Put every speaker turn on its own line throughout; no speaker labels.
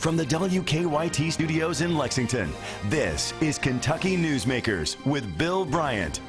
From the WKYT studios in Lexington, this is Kentucky Newsmakers with Bill Bryant.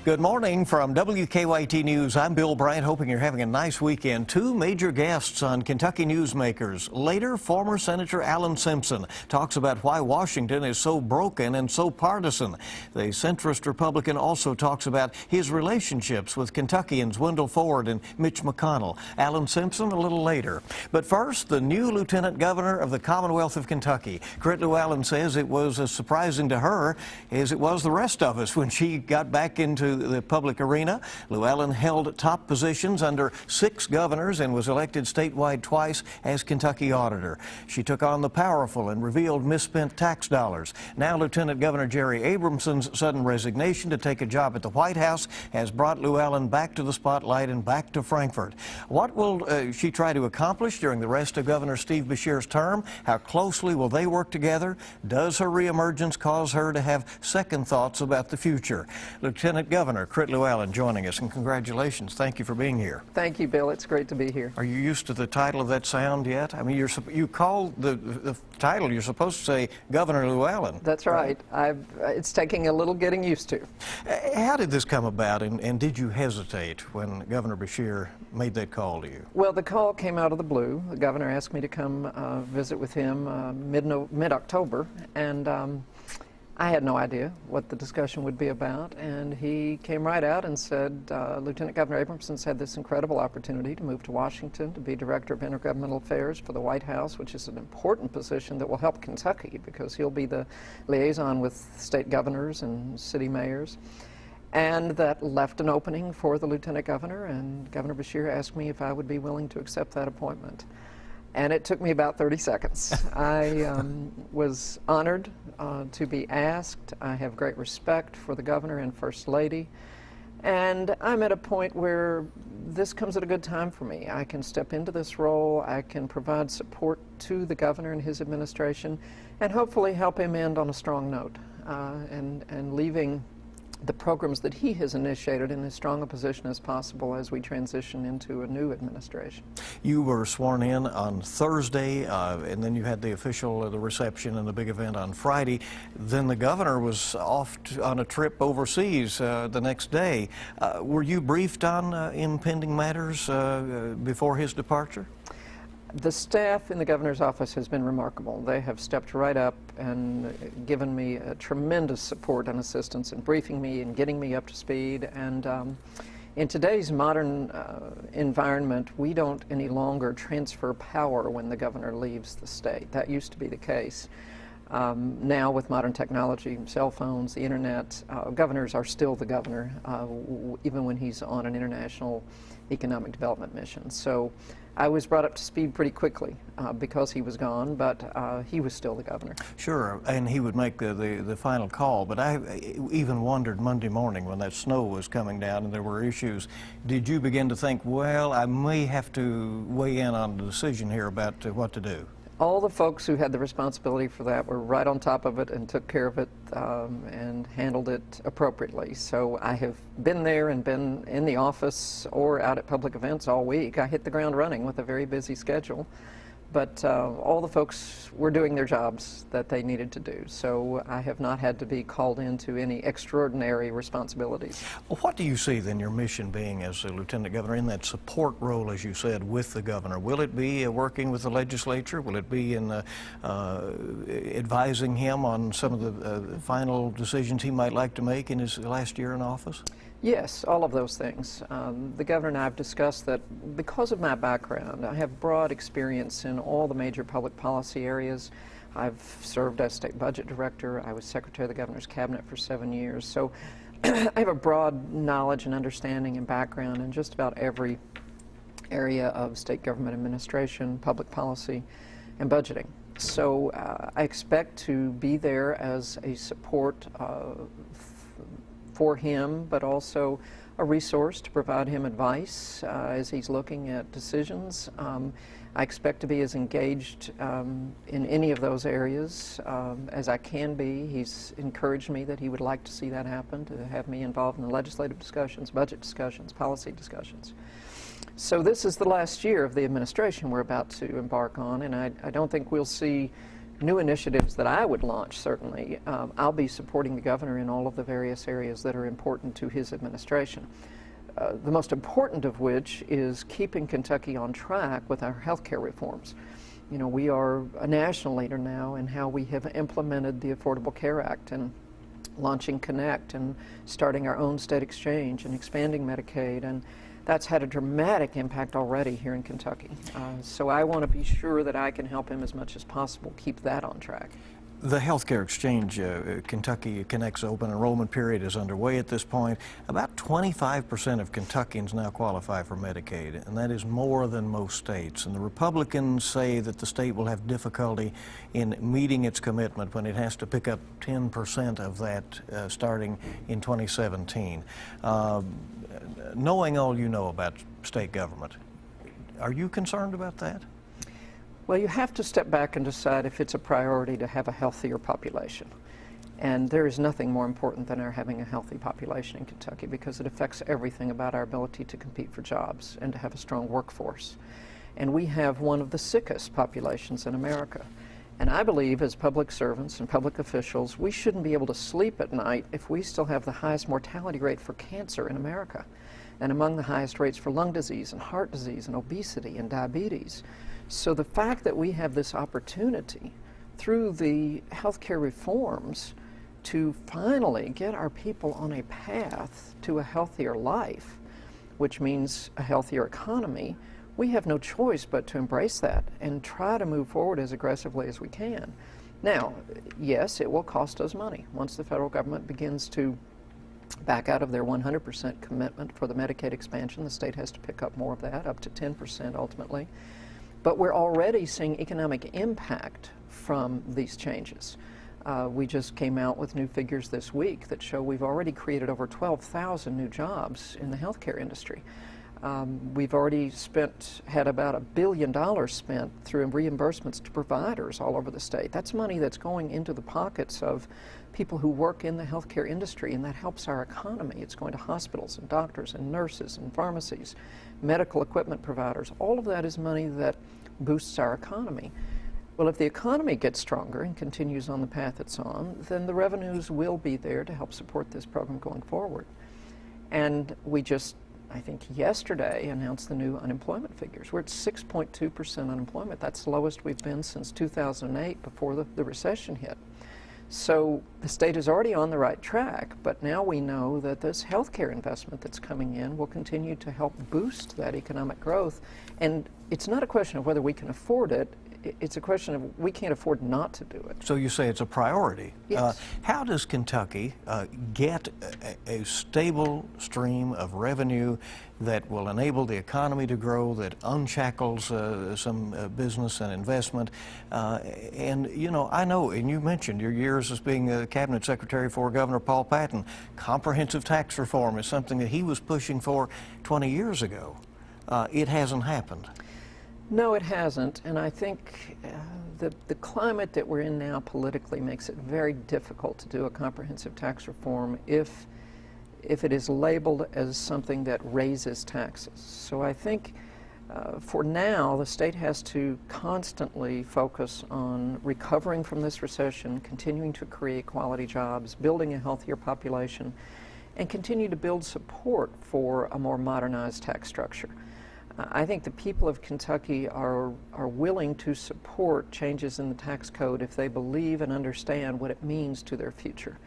Good morning from WKYT News. I'm Bill Bryant, hoping you're having a nice weekend. Two major guests on Kentucky Newsmakers. Later, former Senator Alan Simpson talks about why Washington is so broken and so partisan. The centrist Republican also talks about his relationships with Kentuckians Wendell Ford and Mitch McConnell. Alan Simpson a little later. But first, the new Lieutenant Governor of the Commonwealth of Kentucky. Luellen says it was as surprising to her as it was the rest of us when she got back into the public arena. Luellen held top positions under 6 governors and was elected statewide twice as Kentucky auditor. She took on the powerful and revealed misspent tax dollars. Now Lieutenant Governor Jerry Abramson's sudden resignation to take a job at the White House has brought Luellen back to the spotlight and back to Frankfort. What will she try to accomplish during the rest of Governor Steve Beshear's term? How closely will they work together? Does her reemergence cause her to have second thoughts about the future? Lieutenant Governor Luellen joining us, and congratulations. Thank you for being here.
Thank you, Bill. It's great to be here.
Are you used to the title of that sound yet? I mean, you call the title, you're supposed to say Governor Luellen.
That's right. It's taking a little getting used to.
How did this come about, and did you hesitate when Governor Beshear made that call to you?
Well, the call came out of the blue. The governor asked me to come visit with him mid-October, and I had no idea what the discussion would be about, and he came right out and said, Lieutenant Governor Abramson's had this incredible opportunity to move to Washington to be Director of Intergovernmental Affairs for the White House, which is an important position that will help Kentucky because he'll be the liaison with state governors and city mayors. And that left an opening for the Lieutenant Governor, and Governor Beshear asked me if I would be willing to accept that appointment. And it took me about 30 seconds. I was honored to be asked. I have great respect for the governor and First Lady. And I'm at a point where this comes at a good time for me. I can step into this role. I can provide support to the governor and his administration and hopefully help him end on a strong note and leaving the programs that he has initiated in as strong a position as possible as we transition into a new administration. You
were sworn in on Thursday, and then you had the official, the reception and the big event on Friday. Then the governor was off on a trip overseas the next day. Were you briefed on impending matters before his departure?
The staff in the governor's office has been remarkable. They have stepped right up and given me tremendous support and assistance in briefing me and getting me up to speed. And in today's modern environment, we don't any longer transfer power when the governor leaves the state. That used to be the case. Now with modern technology, cell phones, the internet, governors are still the governor, even when he's on an international economic development mission. So I was brought up to speed pretty quickly because he was gone, but he was still the governor.
Sure, and he would make the final call, but I even wondered Monday morning when that snow was coming down and there were issues, did you begin to think, well, I may have to weigh in on the decision here about what to do?
All the folks who had the responsibility for that were right on top of it and took care of it and handled it appropriately. So I have been there and been in the office or out at public events all week. I hit the ground running with a very busy schedule. But all the folks were doing their jobs that they needed to do. So I have not had to be called into any extraordinary responsibilities.
Well, what do you see then your mission being as a Lieutenant Governor in that support role, as you said, with the governor? Will it be working with the legislature? Will it be in advising him on some of the final decisions he might like to make in his last year in office?
Yes, all of those things. The governor and I have discussed that because of my background, I have broad experience in all the major public policy areas. I've served as state budget director. I was secretary of the governor's cabinet for 7 years. So I have a broad knowledge and understanding and background in just about every area of state government administration, public policy, and budgeting. So I expect to be there as a support for him, but also a resource to provide him advice as he's looking at decisions. I expect to be as engaged in any of those areas as I can be. He's encouraged me that he would like to see that happen, to have me involved in the legislative discussions, budget discussions, policy discussions. So this is the last year of the administration we're about to embark on, and I don't think we'll see new initiatives that I would launch, certainly. I'll be supporting the governor in all of the various areas that are important to his administration. The most important of which is keeping Kentucky on track with our health care reforms. You know, we are a national leader now in how we have implemented the Affordable Care Act and launching Connect and starting our own state exchange and expanding Medicaid, and that's had a dramatic impact already here in Kentucky. So I want to be sure that I can help him as much as possible keep that on track.
The healthcare exchange, Kentucky Connect's open enrollment period is underway at this point. About 25% of Kentuckians now qualify for Medicaid, and that is more than most states. And the Republicans say that the state will have difficulty in meeting its commitment when it has to pick up 10% of that starting in 2017. Knowing all you know about state government, are you concerned about that?
Well, you have to step back and decide if it's a priority to have a healthier population. And there is nothing more important than our having a healthy population in Kentucky, because it affects everything about our ability to compete for jobs and to have a strong workforce. And we have one of the sickest populations in America. And I believe as public servants and public officials, we shouldn't be able to sleep at night if we still have the highest mortality rate for cancer in America, and among the highest rates for lung disease and heart disease and obesity and diabetes. So the fact that we have this opportunity through the healthcare reforms to finally get our people on a path to a healthier life, which means a healthier economy, we have no choice but to embrace that and try to move forward as aggressively as we can. Now, yes, it will cost us money. Once the federal government begins to back out of their 100% commitment for the Medicaid expansion, the state has to pick up more of that, up to 10% ultimately. But we're already seeing economic impact from these changes. We just came out with new figures this week that show we've already created over 12,000 new jobs in the healthcare industry. We've already had about $1 billion spent through reimbursements to providers all over the state. That's money that's going into the pockets of people who work in the healthcare industry, and that helps our economy. It's going to hospitals and doctors and nurses and pharmacies, medical equipment providers. All of that is money that boosts our economy. Well, if the economy gets stronger and continues on the path it's on, then the revenues will be there to help support this program going forward. And we just, I think yesterday, announced the new unemployment figures. We're at 6.2% unemployment. That's the lowest we've been since 2008, before the recession hit. So the state is already on the right track, but now we know that this healthcare investment that's coming in will continue to help boost that economic growth. And it's not a question of whether we can afford it. It's a question of we can't afford not to do it.
So you say it's a priority.
Yes.
How does Kentucky get a stable stream of revenue that will enable the economy to grow, that unshackles some business and investment? And, you know, I know, and you mentioned your years as being a cabinet secretary for Governor Paul Patton. Comprehensive tax reform is something that he was pushing for 20 years ago. It hasn't happened.
No, it hasn't, and I think the climate that we're in now politically makes it very difficult to do a comprehensive tax reform if it is labeled as something that raises taxes. So I think for now, the state has to constantly focus on recovering from this recession, continuing to create quality jobs, building a healthier population, and continue to build support for a more modernized tax structure. I think the people of Kentucky are willing to support changes in the tax code if they believe and understand what it means to their future.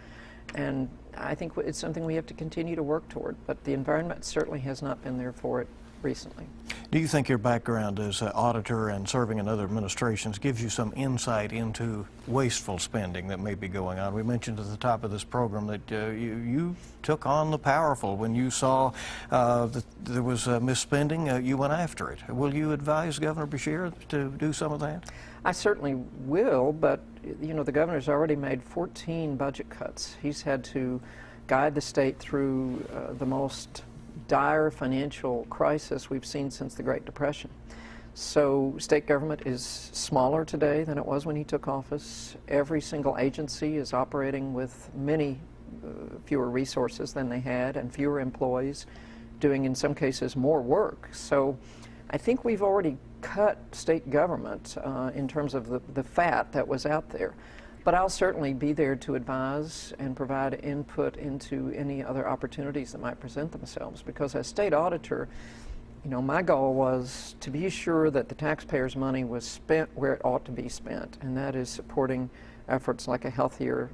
And I think it's something we have to continue to work toward, but the environment certainly has not been there for it recently.
Do you think your background as an auditor and serving in other administrations gives you some insight into wasteful spending that may be going on? We mentioned at the top of this program that you took on the powerful. When you saw that there was misspending, you went after it. Will you advise Governor Beshear to do some of that?
I certainly will, but you know, the governor's already made 14 budget cuts. He's had to guide the state through the most dire financial crisis we've seen since the Great Depression. So state government is smaller today than it was when he took office. Every single agency is operating with many fewer resources than they had and fewer employees. doing, in some cases, more work. So I think we've already cut state government in terms of the fat that was out there. But I'll certainly be there to advise and provide input into any other opportunities that might present themselves, because as state auditor, you know, my goal was to be sure that the taxpayers' money was spent where it ought to be spent, and that is supporting efforts like a healthier,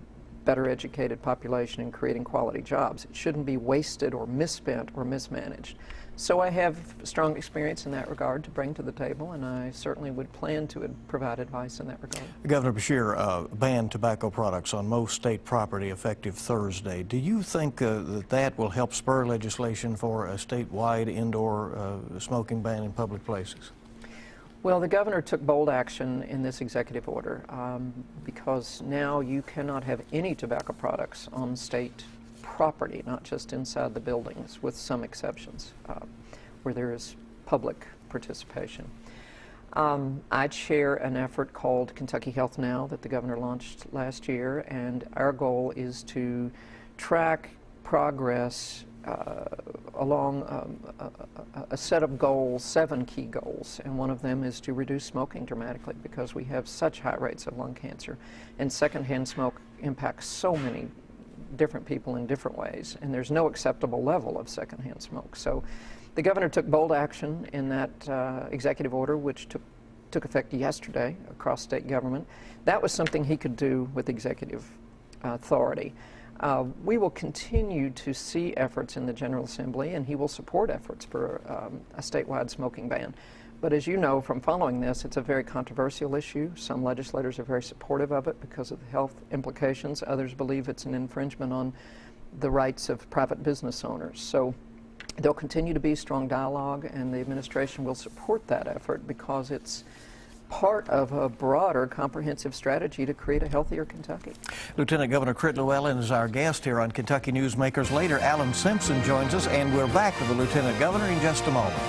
better educated population and creating quality jobs. It shouldn't be wasted or misspent or mismanaged. So I have strong experience in that regard to bring to the table, and I certainly would plan to provide advice in that regard.
Governor Beshear banned tobacco products on most state property effective Thursday. Do you think that will help spur legislation for a statewide indoor smoking ban in public places?
Well, the governor took bold action in this executive order because now you cannot have any tobacco products on state property, not just inside the buildings, with some exceptions where there is public participation. I chair an effort called Kentucky Health Now that the governor launched last year, and our goal is to track progress along a set of goals, 7 key goals, and one of them is to reduce smoking dramatically because we have such high rates of lung cancer, and secondhand smoke impacts so many different people in different ways, and there's no acceptable level of secondhand smoke. So the governor took bold action in that executive order, which took effect yesterday across state government. That was something he could do with executive authority. We will continue to see efforts in the General Assembly, and he will support efforts for a statewide smoking ban. But as you know from following this, it's a very controversial issue. Some legislators are very supportive of it because of the health implications. Others believe it's an infringement on the rights of private business owners. So there'll continue to be strong dialogue, and the administration will support that effort because it's part of a broader, comprehensive strategy to create a healthier Kentucky.
Lieutenant Governor Crit Luellen is our guest here on Kentucky Newsmakers. Later, Alan Simpson joins us, and we're back with the Lieutenant Governor in just a moment.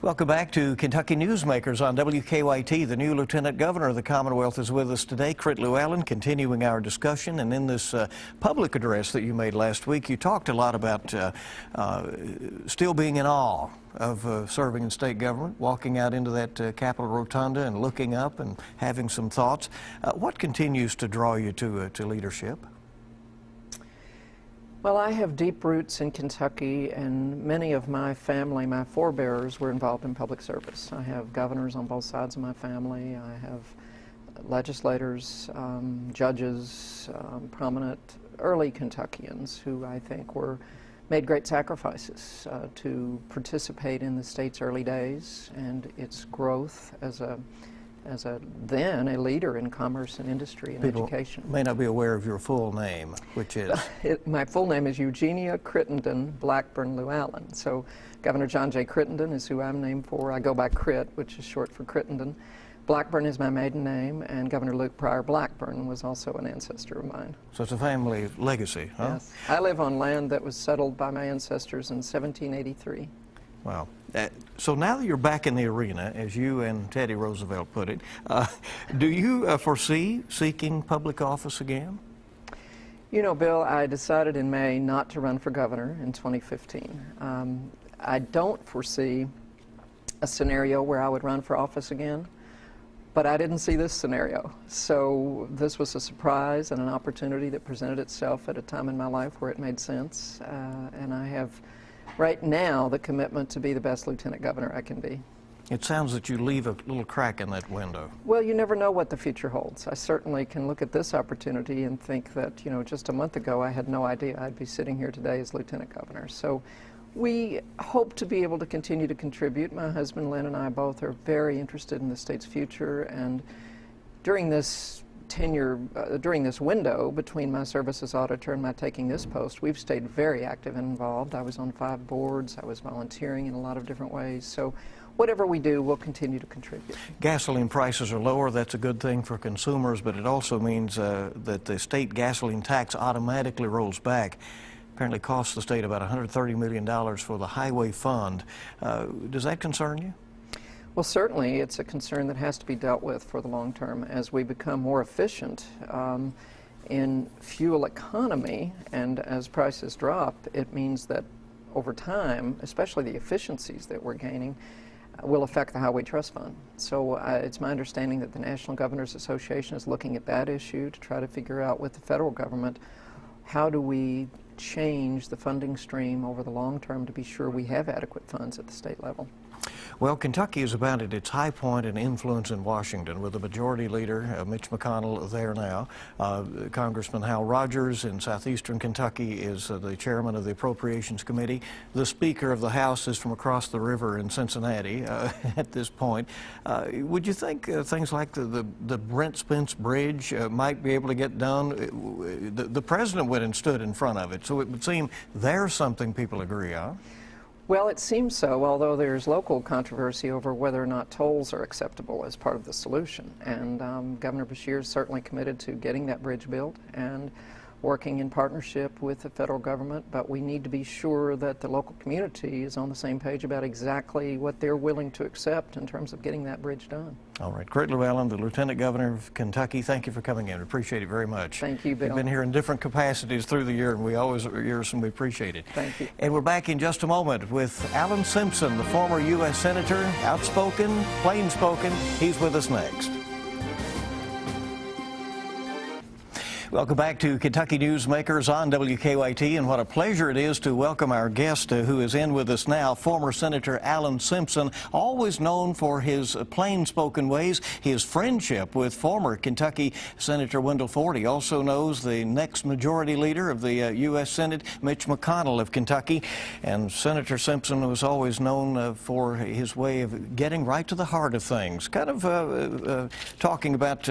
Welcome back to Kentucky Newsmakers on WKYT. The new Lieutenant Governor of the Commonwealth is with us today, Crit Luellen, continuing our discussion. And in this public address that you made last week, you talked a lot about still being in awe of serving in state government, walking out into that Capitol Rotunda and looking up and having some thoughts. What continues to draw you to leadership?
Well, I have deep roots in Kentucky, and many of my family, my forebears, were involved in public service. I have governors on both sides of my family. I have legislators, judges, prominent early Kentuckians who I think made great sacrifices to participate in the state's early days and its growth as a leader in commerce and industry and education.
People may not be aware of your full name, which is?
My full name is Eugenia Crittenden Blackburn Luellen. So Governor John J. Crittenden is who I'm named for. I go by Crit, which is short for Crittenden. Blackburn is my maiden name, and Governor Luke Pryor Blackburn was also an ancestor of mine.
So it's a family legacy, huh?
Yes. I live on land that was settled by my ancestors in 1783.
Wow. So now that you're back in the arena, as you and Teddy Roosevelt put it, do you foresee seeking public office again?
You know, Bill, I decided in May not to run for governor in 2015. I don't foresee a scenario where I would run for office again, but I didn't see this scenario. So this was a surprise and an opportunity that presented itself at a time in my life where it made sense, and I have right now the commitment to be the best lieutenant governor I can be.
It sounds that you leave a little crack in that window.
Well, you never know what the future holds. I certainly can look at this opportunity and think that, you know, just a month ago I had no idea I'd be sitting here today as lieutenant governor. So we hope to be able to continue to contribute. My husband Lynn and I both are very interested in the state's future, and during this tenure, during this window between my service as auditor and my taking this post, we've stayed very active and involved. I was on 5 boards. I was volunteering in a lot of different ways. So whatever we do, we'll continue to contribute.
Gasoline prices are lower. That's a good thing for consumers, but it also means that the state gasoline tax automatically rolls back. Apparently costs the state about $130 million for the highway fund. Does that concern you?
Well, certainly it's a concern that has to be dealt with for the long term as we become more efficient. in fuel economy, and as prices drop, it means that over time, especially the efficiencies that we're gaining, will affect the Highway Trust Fund. So it's my understanding that the National Governors Association is looking at that issue to try to figure out with the federal government, how do we change the funding stream over the long term to be sure we have adequate funds at the state level.
Well, Kentucky is about at its high point in influence in Washington, with the majority leader, Mitch McConnell, there now. Congressman Hal Rogers in southeastern Kentucky is the chairman of the Appropriations Committee. The Speaker of the House is from across the river in Cincinnati at this point. Would you think things like the Brent Spence Bridge might be able to get done? The president went and stood in front of it, so it would seem there's something people agree on.
Well, it seems so, although there's local controversy over whether or not tolls are acceptable as part of the solution. And Governor Beshear is certainly committed to getting that bridge built and working in partnership with the federal government, but we need to be sure that the local community is on the same page about exactly what they're willing to accept in terms of getting that bridge done.
All right. Craig Luellen, the Lieutenant Governor of Kentucky, thank you for coming in. We appreciate it very much.
Thank you, Bill.
You've been here in different capacities through the year, and we always are yours, and we appreciate it.
Thank you.
And we're back in just a moment with Alan Simpson, the former U.S. Senator, outspoken, plain-spoken. He's with us next. Welcome back to Kentucky Newsmakers on WKYT, and what a pleasure it is to welcome our guest who is in with us now, former Senator Alan Simpson, always known for his plain-spoken ways, his friendship with former Kentucky Senator Wendell Ford. He also knows the next majority leader of the U.S. Senate, Mitch McConnell of Kentucky, and Senator Simpson was always known for his way of getting right to the heart of things, kind of talking about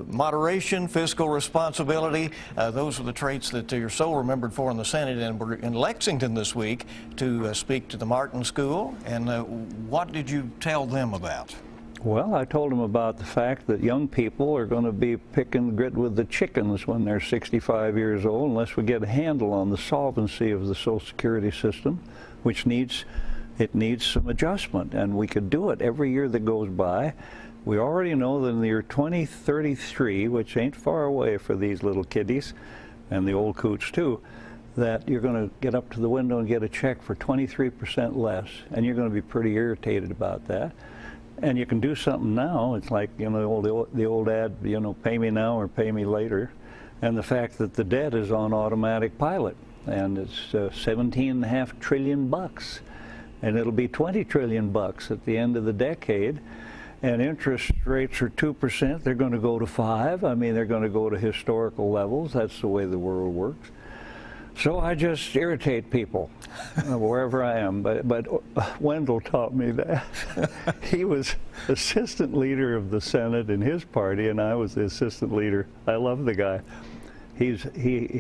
moderation, fiscal responsibility. Those are the traits that you're so remembered for in the Senate, and we're in Lexington this week to speak to the Martin School. And what did you tell them about?
Well, I told them about the fact that young people are going to be picking grit with the chickens when they're 65 years old unless we get a handle on the solvency of the Social Security system, which needs some adjustment, and we could do it every year that goes by. We already know that in the year 2033, which ain't far away for these little kiddies, and the old coots too, that you're going to get up to the window and get a check for 23% less, and you're going to be pretty irritated about that. And you can do something now. It's like, you know, the old ad, you know, pay me now or pay me later. And the fact that the debt is on automatic pilot, and it's $17.5 trillion bucks, and it'll be $20 trillion bucks at the end of the decade. And interest rates are 2%. They're going to go to 5%. I mean, they're going to go to historical levels. That's the way the world works. So I just irritate people wherever I am. But Wendell taught me that. He was assistant leader of the Senate in his party, and I was the assistant leader. I love the guy. He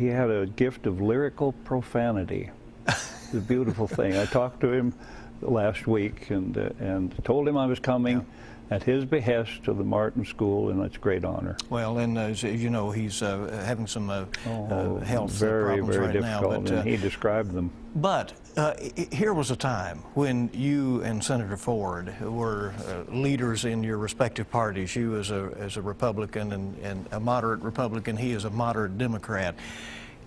had a gift of lyrical profanity. It's a beautiful thing. I talked to him last week and told him I was coming. Yeah. At his behest to the Martin School, and it's a great honor.
Well, and as you know, he's having some health problems
very
right
difficult,
now.
And he described them.
But here was a time when you and Senator Ford were leaders in your respective parties. You as a Republican and a moderate Republican, he as a moderate Democrat.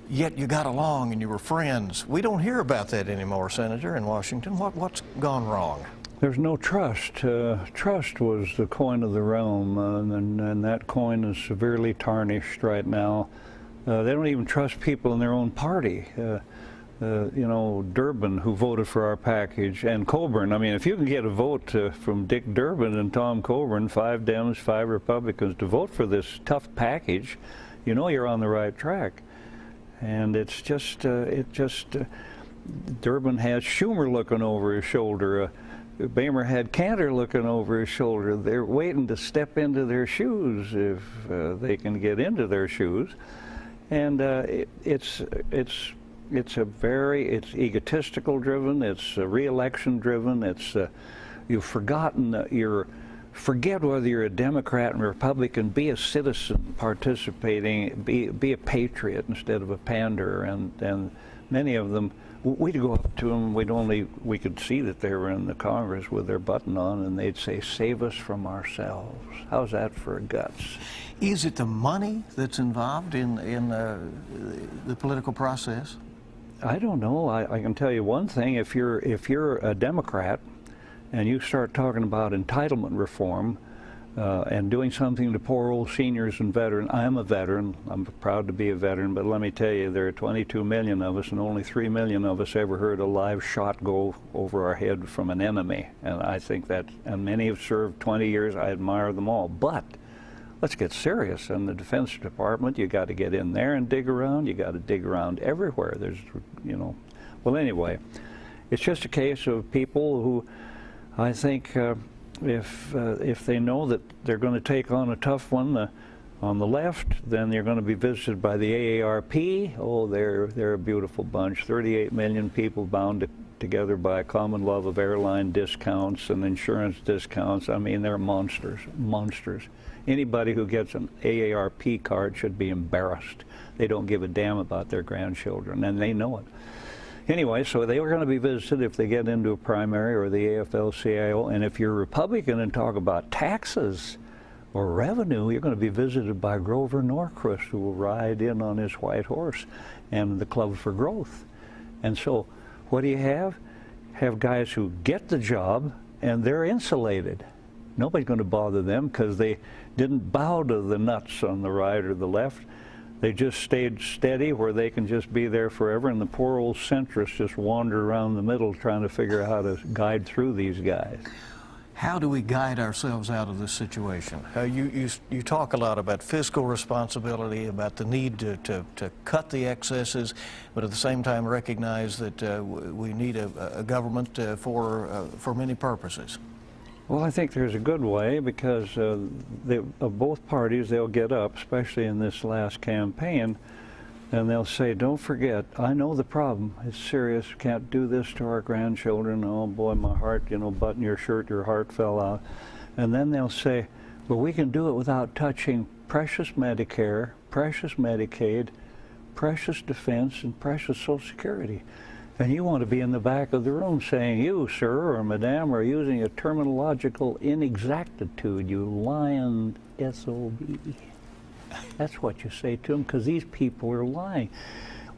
Yet you got along and you were friends. We don't hear about that anymore, Senator, in Washington. What's gone wrong?
There's no trust. Trust was the coin of the realm, and that coin is severely tarnished right now. They don't even trust people in their own party. You know, Durbin, who voted for our package, and Coburn. I mean, if you can get a vote from Dick Durbin and Tom Coburn, 5 Dems, 5 Republicans, to vote for this tough package, you know you're on the right track. And it's just, Durbin has Schumer looking over his shoulder. Boehmer had Cantor looking over his shoulder. They're waiting to step into their shoes if they can get into their shoes. And it's egotistical driven. It's re-election driven. It's you've forgotten that forget whether you're a Democrat and Republican. Be a citizen participating. Be a patriot instead of a panderer. And many of them We'd go up to them. We could see that they were in the Congress with their button on, and they'd say, "Save us from ourselves." How's that for guts?
Is it the money that's involved in the political process?
I don't know. I can tell you one thing. If you're a Democrat and you start talking about entitlement reform and doing something to poor old seniors and veterans, I'm a veteran. I'm proud to be a veteran, but let me tell you, there are 22 million of us, and only 3 million of us ever heard a live shot go over our head from an enemy. And I think that, and many have served 20 years. I admire them all. But let's get serious. In the Defense Department, you got to get in there and dig around. You got to dig around everywhere. There's, well, anyway, it's just a case of people who, I think, if they know that they're going to take on a tough one on the left, then they're going to be visited by the AARP. Oh, they're a beautiful bunch. 38 million people bound together by a common love of airline discounts and insurance discounts. I mean, they're monsters. Anybody who gets an AARP card should be embarrassed. They don't give a damn about their grandchildren, and they know it. Anyway, so they were going to be visited if they get into a primary or the AFL-CIO, and if you're Republican and talk about taxes or revenue, you're going to be visited by Grover Norquist, who will ride in on his white horse, and the Club for Growth. And so what do you have? Have guys who get the job, and they're insulated. Nobody's going to bother them because they didn't bow to the nuts on the right or the left. They just stayed steady where they can just be there forever, and the poor old centrists just wander around the middle trying to figure out how to guide through these guys.
How do we guide ourselves out of this situation? You talk a lot about fiscal responsibility, about the need to cut the excesses, but at the same time recognize that we need a government for many purposes.
Well, I think there's a good way because of both parties, they'll get up, especially in this last campaign, and they'll say, don't forget, I know the problem. It's serious. Can't do this to our grandchildren. Oh, boy, my heart, button your shirt, your heart fell out. And then they'll say, well, we can do it without touching precious Medicare, precious Medicaid, precious defense, and precious Social Security. And you want to be in the back of the room saying, you, sir, or madam, are using a terminological inexactitude, you lying SOB. That's what you say to them, because these people are lying.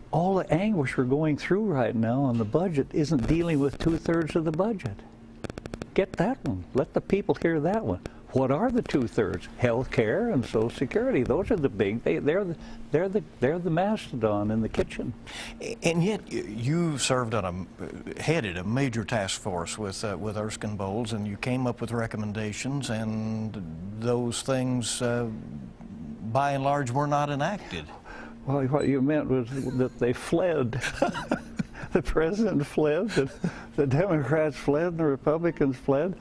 All the anguish we're going through right now on the budget isn't dealing with 2/3 of the budget. Get that one. Let the people hear that one. What are the 2/3? Health care and Social Security. Those are the big. They're the mastodon in the kitchen.
And yet, you served headed a major task force with Erskine Bowles, and you came up with recommendations, and those things, by and large, were not enacted.
Well, what you meant was that they fled. The president fled. The Democrats fled, and the Republicans fled.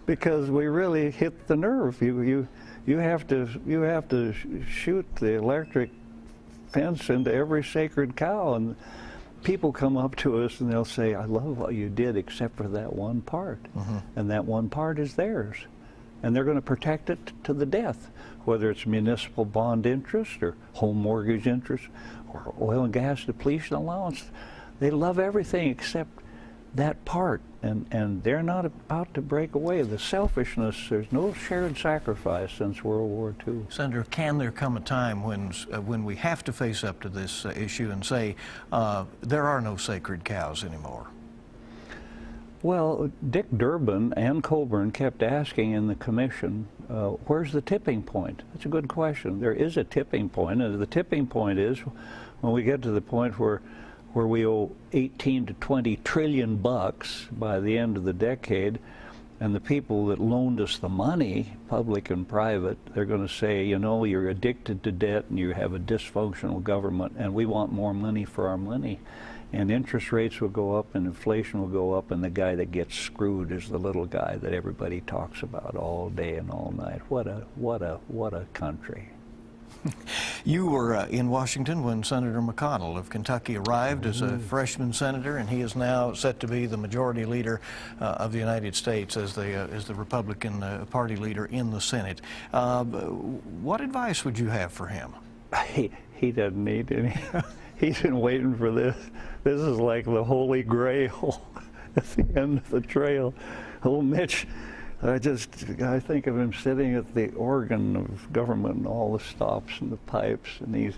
Because we really hit the nerve. You have to shoot the electric fence into every sacred cow, and people come up to us and they'll say, I love what you did except for that one part. And that one part is theirs, and they're going to protect it to the death, whether it's municipal bond interest or home mortgage interest or oil and gas depletion allowance. They love everything except that part, and they're not about to break away. The selfishness, there's no shared sacrifice since World War II.
Senator, can there come a time when we have to face up to this issue and say there are no sacred cows anymore?
Well, Dick Durbin and Coburn kept asking in the commission, where's the tipping point? That's a good question. There is a tipping point, and the tipping point is when we get to the point where we owe 18 to 20 trillion bucks by the end of the decade, and the people that loaned us the money, public and private, they're going to say, you're addicted to debt and you have a dysfunctional government, and we want more money for our money. And interest rates will go up and inflation will go up, and the guy that gets screwed is the little guy that everybody talks about all day and all night. What a country.
You were in Washington when Senator McConnell of Kentucky arrived as a freshman senator, and he is now set to be the majority leader of the United States as the Republican Party leader in the Senate. What advice would you have for him?
He doesn't need any. He's been waiting for this. This is like the holy grail at the end of the trail. Old Mitch, I think of him sitting at the organ of government and all the stops and the pipes, and he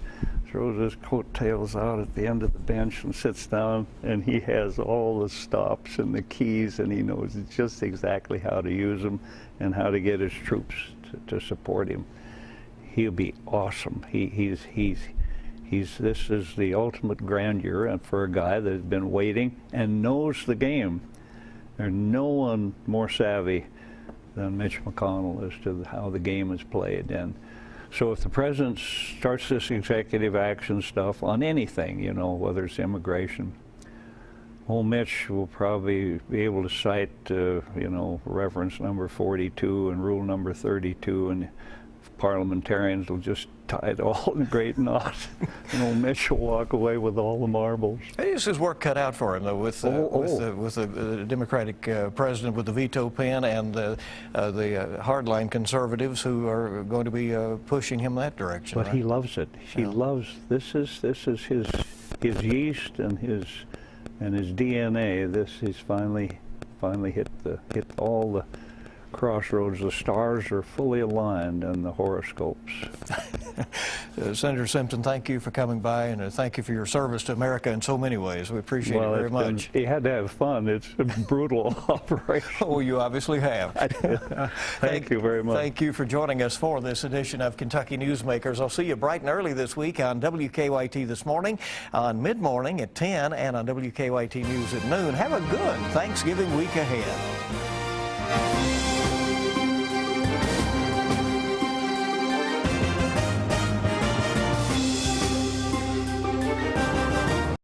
throws his coattails out at the end of the bench and sits down, and he has all the stops and the keys, and he knows just exactly how to use them and how to get his troops to support him. He'll be awesome. This is the ultimate grandeur, and for a guy that's been waiting and knows the game. There's no one more savvy than Mitch McConnell as to how the game is played. And so if the president starts this executive action stuff on anything, you know, whether it's immigration, old Mitch will probably be able to cite, you know, reference number 42 and rule number 32, and parliamentarians will just tie it all in a great knot. And old Mitch will walk away with all the marbles.
This is work cut out for him, though, with the Democratic president with the veto pen and the hardline conservatives who are going to be pushing him that direction.
But
right?
he loves it. He loves this is his yeast and his DNA. This he's finally hit all the crossroads. The stars are fully aligned in the horoscopes.
Senator Simpson, thank you for coming by, and thank you for your service to America in so many ways. We appreciate it very much.
He had to have fun. It's a brutal operation.
Oh, you obviously have.
Thank you very much.
Thank you for joining us for this edition of Kentucky Newsmakers. I'll see you bright and early this week on WKYT This Morning, on mid-morning at 10, and on WKYT News at noon. Have a good Thanksgiving week ahead.